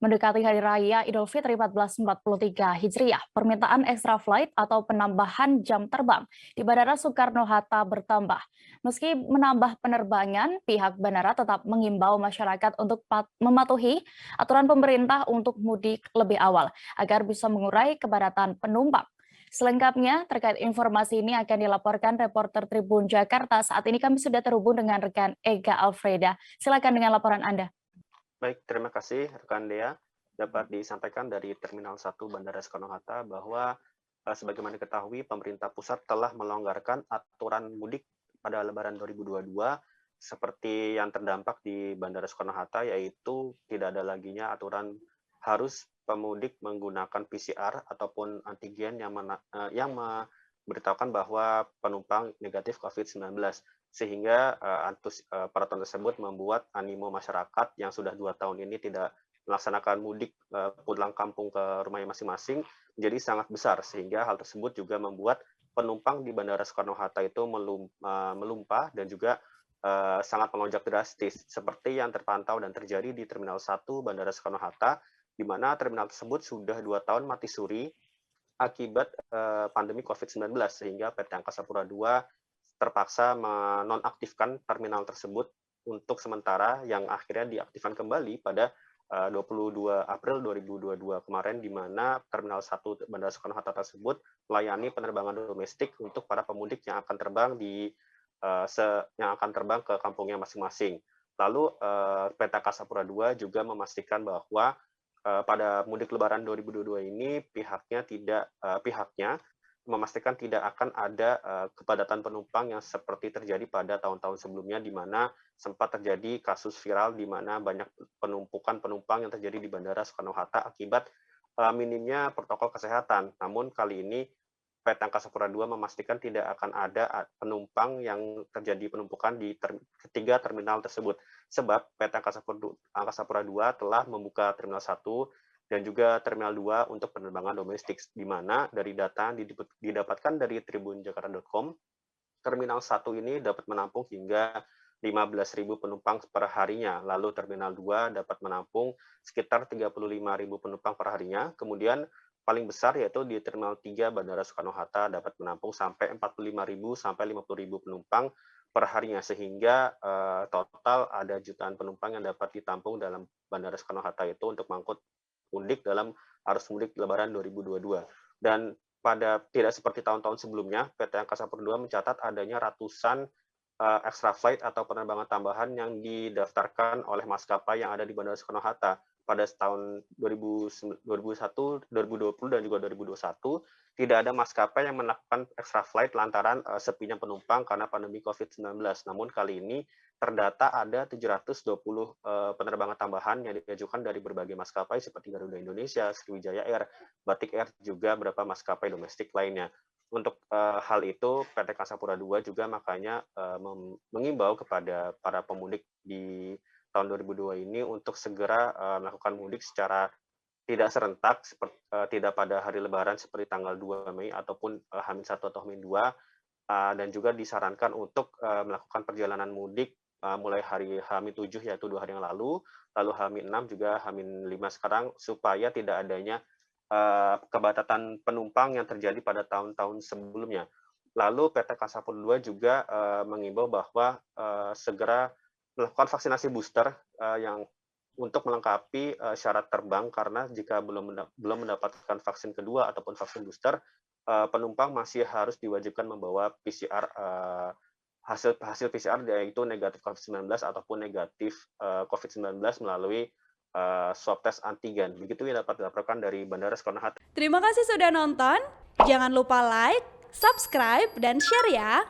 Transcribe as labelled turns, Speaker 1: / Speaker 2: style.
Speaker 1: Mendekati Hari Raya Idul Fitri 1443 Hijriah, permintaan extra flight atau penambahan jam terbang di Bandara Soekarno-Hatta bertambah. Meski menambah penerbangan, pihak bandara tetap mengimbau masyarakat untuk mematuhi aturan pemerintah untuk mudik lebih awal agar bisa mengurai kepadatan penumpang. Selengkapnya, terkait informasi ini akan dilaporkan reporter Tribun Jakarta. Saat ini kami sudah terhubung dengan rekan Ega Alfreda. Silakan dengan laporan Anda.
Speaker 2: Baik, terima kasih rekan Dea. Dapat disampaikan dari Terminal 1 Bandara Soekarno-Hatta bahwa sebagaimana diketahui pemerintah pusat telah melonggarkan aturan mudik pada Lebaran 2022 seperti yang terdampak di Bandara Soekarno-Hatta, yaitu tidak ada laginya aturan harus pemudik menggunakan PCR ataupun antigen yang memberitahukan bahwa penumpang negatif COVID-19. Sehingga peraturan tersebut membuat animo masyarakat yang sudah 2 tahun ini tidak melaksanakan mudik pulang kampung ke rumahnya masing-masing menjadi sangat besar, sehingga hal tersebut juga membuat penumpang di Bandara Soekarno-Hatta itu melumpah dan juga sangat melonjak drastis, seperti yang terpantau dan terjadi di Terminal 1 Bandara Soekarno-Hatta, di mana terminal tersebut sudah 2 tahun mati suri akibat pandemi COVID-19, sehingga PT Angkasa Pura II terpaksa menonaktifkan terminal tersebut untuk sementara, yang akhirnya diaktifkan kembali pada 22 April 2022 kemarin, di mana Terminal 1 Bandara Soekarno-Hatta tersebut melayani penerbangan domestik untuk para pemudik yang akan terbang ke kampungnya masing-masing. Lalu PT Angkasa Pura II juga memastikan bahwa pada mudik Lebaran 2022 ini pihaknya memastikan tidak akan ada kepadatan penumpang yang seperti terjadi pada tahun-tahun sebelumnya, di mana sempat terjadi kasus viral di mana banyak penumpukan penumpang yang terjadi di Bandara Soekarno-Hatta akibat minimnya protokol kesehatan. Namun kali ini PT Angkasa Pura II memastikan tidak akan ada penumpang yang terjadi penumpukan di ketiga terminal tersebut, sebab PT Angkasa Pura II telah membuka Terminal 1 dan juga Terminal 2 untuk penerbangan domestik, di mana dari data yang didapatkan dari tribunjakarta.com, Terminal 1 ini dapat menampung hingga 15.000 penumpang per harinya, lalu Terminal 2 dapat menampung sekitar 35.000 penumpang per harinya, kemudian paling besar yaitu di Terminal 3 Bandara Soekarno-Hatta dapat menampung sampai 45.000 sampai 50.000 penumpang per harinya, sehingga total ada jutaan penumpang yang dapat ditampung dalam Bandara Soekarno-Hatta itu untuk mengangkut mudik dalam arus mudik Lebaran 2022. Dan tidak seperti tahun-tahun sebelumnya, PT Angkasa Pura II mencatat adanya ratusan extra flight atau penerbangan tambahan yang didaftarkan oleh maskapai yang ada di Bandara Soekarno-Hatta pada tahun 2021, 2020, dan juga 2021. Tidak ada maskapai yang melakukan extra flight lantaran sepinya penumpang karena pandemi COVID-19. Namun kali ini terdata ada 720 penerbangan tambahan yang diajukan dari berbagai maskapai seperti Garuda Indonesia, Sriwijaya Air, Batik Air, juga beberapa maskapai domestik lainnya. Untuk hal itu, PT Angkasa Pura II juga makanya mengimbau kepada para pemudik di tahun 2002 ini untuk segera melakukan mudik secara tidak serentak, tidak pada hari Lebaran seperti tanggal 2 Mei ataupun H-1 atau H-2, dan juga disarankan untuk melakukan perjalanan mudik mulai hari H-7 yaitu 2 hari yang lalu H-6 juga H-5 sekarang, supaya tidak adanya kepadatan penumpang yang terjadi pada tahun-tahun sebelumnya. Lalu PT Angkasa Pura II juga mengimbau bahwa segera melakukan vaksinasi booster yang untuk melengkapi syarat terbang, karena jika belum mendapatkan vaksin kedua ataupun vaksin booster, penumpang masih harus diwajibkan membawa PCR, hasil PCR yaitu negatif COVID-19 ataupun negatif COVID-19 melalui swab test antigen. Begitu yang dapat dilaporkan dari Bandara Soekarno-Hatta.
Speaker 3: Terima kasih sudah nonton. Jangan lupa like, subscribe, dan share ya.